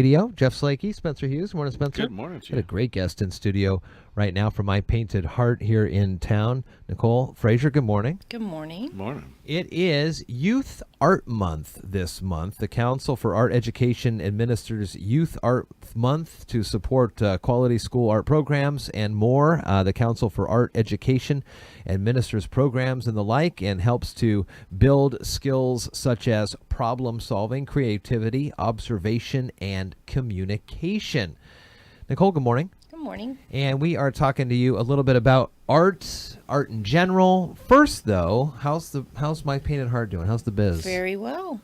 Radio. Jeff Slakey, Spencer Hughes. Morning, Spencer. Good morning to you. Got a great guest in studio right now from My Painted Heart here in town. Nicole Frazier, good morning. Good morning. Morning. It is Youth Art Month this month. The Council for Art Education administers Youth Art Month to support quality school art programs and more. The Council for Art Education administers programs and the like and helps to build skills such as problem solving, creativity, observation, and communication. Nicole, good morning. Good morning. And we are talking to you a little bit about art in general. First, though, how's My Painted Heart doing? How's the biz? Very well.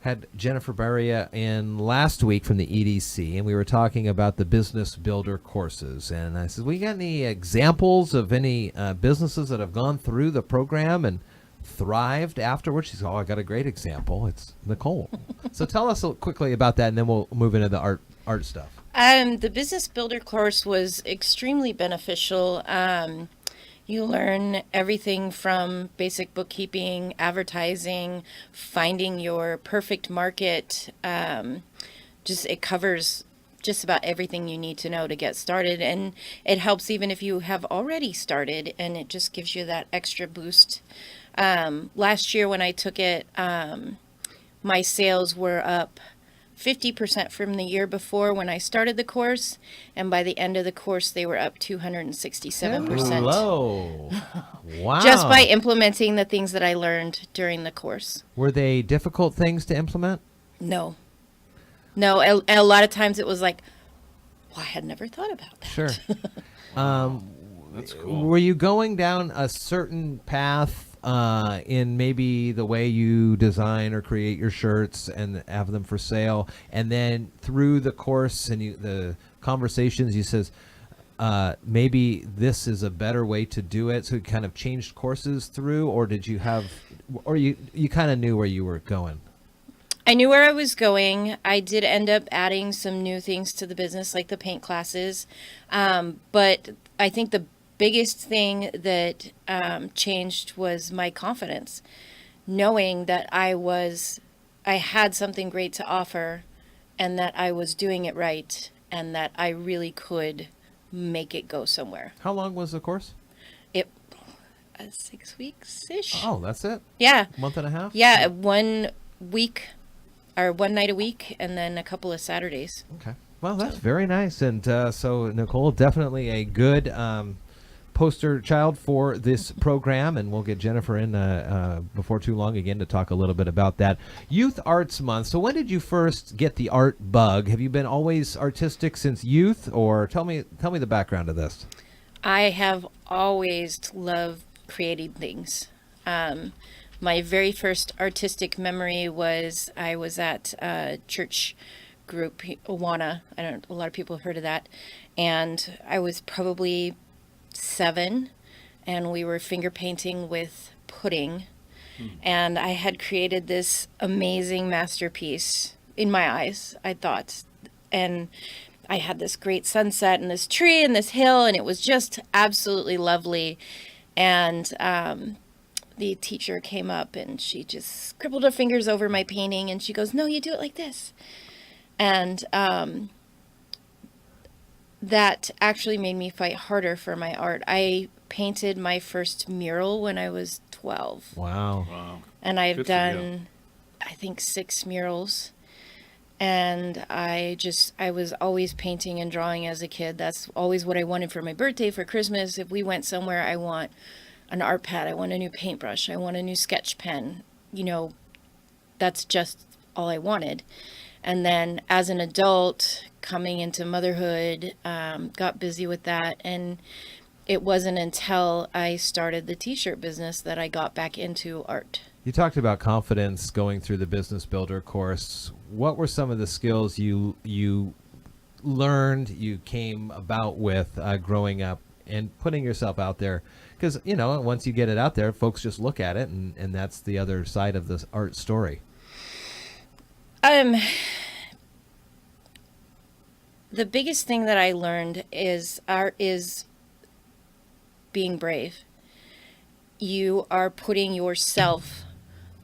Had Jennifer Barria in last week from the EDC, and we were talking about the business builder courses. And I said, we got any examples of any businesses that have gone through the program and thrived afterwards? She said, I got a great example. It's Nicole. So tell us quickly about that, and then we'll move into the art stuff. The Business Builder course was extremely beneficial. You learn everything from basic bookkeeping, advertising, finding your perfect market. It covers just about everything you need to know to get started. And it helps even if you have already started, and it just gives you that extra boost. Last year when I took it, my sales were up 50% from the year before when I started the course, and by the end of the course they were up 267%. Whoa. Wow. Just by implementing the things that I learned during the course. Were they difficult things to implement? No, and a lot of times it was like, well, I had never thought about that. Sure. That's cool. Were you going down a certain path in maybe the way you design or create your shirts and have them for sale, and then through the course and the conversations you says maybe this is a better way to do it, so you kind of changed courses through, or did you have, or you kind of knew where you were going? I knew where I was going. I did end up adding some new things to the business, like the paint classes, but I think the biggest thing that changed was my confidence, knowing that I had something great to offer, and that I was doing it right, and that I really could make it go somewhere. How long was the course? 6 weeks-ish. Oh, that's it? Yeah. Month and a half? Yeah, 1 week or one night a week, and then a couple of Saturdays. Okay. Well, that's very nice. And so Nicole, definitely a good poster child for this program, and we'll get Jennifer in before too long again to talk a little bit about that. Youth Arts Month. So when did you first get the art bug? Have you been always artistic since youth, or tell me the background of this? I have always loved creating things. My very first artistic memory was I was at a church group, Awana. A lot of people have heard of that. And I was probably 7, and we were finger painting with pudding. And I had created this amazing masterpiece in my eyes, I thought. And I had this great sunset and this tree and this hill, and it was just absolutely lovely. And the teacher came up and she just scribbled her fingers over my painting, and she goes, "No, you do it like this." And that actually made me fight harder for my art. I painted my first mural when I was 12. Wow. And I've done, I think, 6 murals. And I was always painting and drawing as a kid. That's always what I wanted for my birthday, for Christmas. If we went somewhere, I want an art pad. I want a new paintbrush. I want a new sketch pen. That's just all I wanted. And then as an adult, coming into motherhood, got busy with that. And it wasn't until I started the t-shirt business that I got back into art. You talked about confidence going through the Business Builder course. What were some of the skills you learned, you came about with growing up and putting yourself out there? Because, once you get it out there, folks just look at it, and that's the other side of this art story. The biggest thing that I learned is being brave. You are putting yourself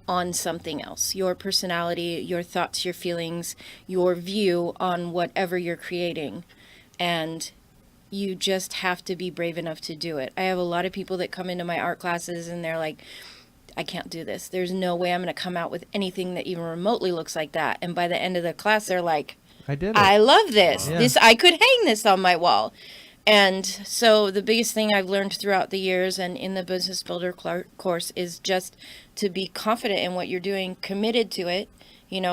on something else, your personality, your thoughts, your feelings, your view on whatever you're creating. And you just have to be brave enough to do it. I have a lot of people that come into my art classes and they're like, I can't do this. There's no way I'm going to come out with anything that even remotely looks like that. And by the end of the class, they're like, I did it. I love this. Yeah. I could hang this on my wall. And so the biggest thing I've learned throughout the years and in the Business Builder course is just to be confident in what you're doing, committed to it,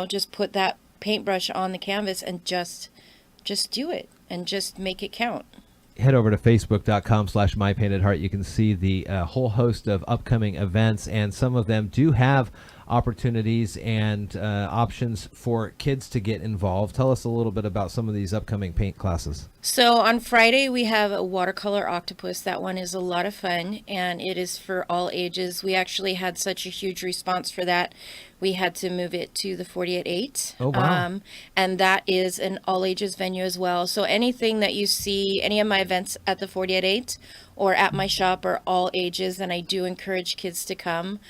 just put that paintbrush on the canvas and just do it and just make it count. Head over to facebook.com/mypaintedheart. You can see the whole host of upcoming events, and some of them do have opportunities and options for kids to get involved. Tell us a little bit about some of these upcoming paint classes. So on Friday, we have a watercolor octopus. That one is a lot of fun, and it is for all ages. We actually had such a huge response for that. We had to move it to the 48.8. Oh, wow. And that is an all ages venue as well. So anything that you see, any of my events at the 48.8 or at my shop are all ages, and I do encourage kids to come.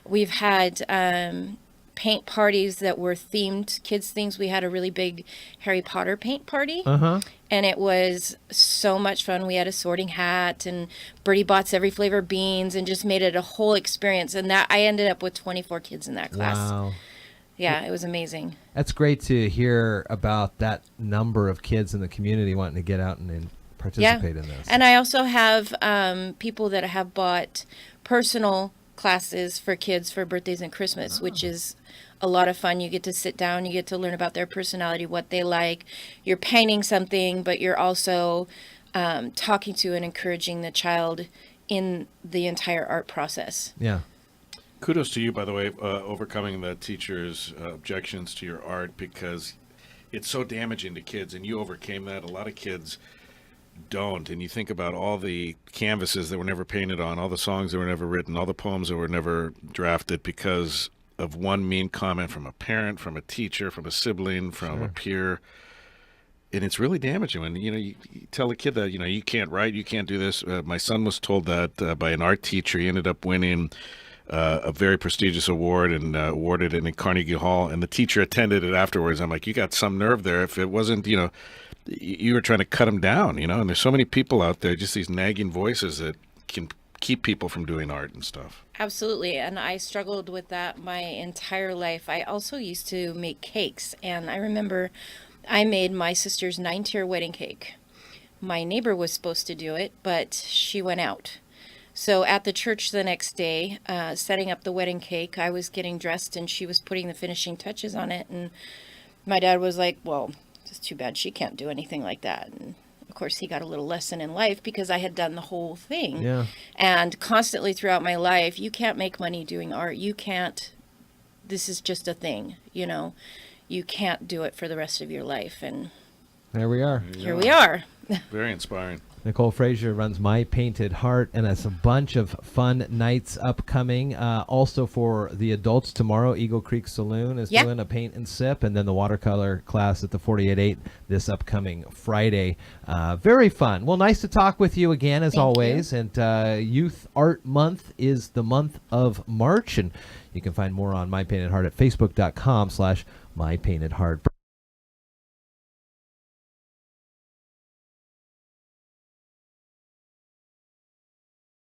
We've had paint parties that were themed, kids things. We had a really big Harry Potter paint party. And it was so much fun. We had a sorting hat, and Bertie Bott's every flavor beans, and just made it a whole experience. And that I ended up with 24 kids in that class. Wow. Yeah, it was amazing. That's great to hear about that number of kids in the community wanting to get out and participate in this. And I also have people that have bought personal classes for kids for birthdays and Christmas, which is a lot of fun. You get to sit down, you get to learn about their personality, what they like. You're painting something, but you're also talking to and encouraging the child in the entire art process. Yeah. Kudos to you, by the way, overcoming the teacher's objections to your art, because it's so damaging to kids, and you overcame that. A lot of kids don't. And you think about all the canvases that were never painted on, all the songs that were never written, all the poems that were never drafted because of one mean comment from a parent, from a teacher, from a sibling, from a peer. And it's really damaging when, you tell a kid that, you can't write, you can't do this. My son was told that by an art teacher. He ended up winning a very prestigious award and awarded it in Carnegie Hall. And the teacher attended it afterwards. I'm like, you got some nerve there. If it wasn't, you were trying to cut him down, and there's so many people out there, just these nagging voices that can keep people from doing art and stuff. Absolutely. And I struggled with that my entire life. I also used to make cakes, and I remember I made my sister's 9-tier wedding cake. My neighbor was supposed to do it, but she went out. So at the church the next day, setting up the wedding cake, I was getting dressed and she was putting the finishing touches on it. And my dad was like, well, it's too bad she can't do anything like that. And of course, he got a little lesson in life because I had done the whole thing. Yeah. And constantly throughout my life, you can't make money doing art. You can't, this is just a thing, You can't do it for the rest of your life. And there we are. here we are. Very inspiring. Nicole Frazier runs My Painted Heart, and it's a bunch of fun nights upcoming. Also for the adults tomorrow, Eagle Creek Saloon is doing a paint and sip, and then the watercolor class at the 48.8 this upcoming Friday. Very fun. Well, nice to talk with you again, as always. And Youth Art Month is the month of March, and you can find more on My Painted Heart at facebook.com/mypaintedheart.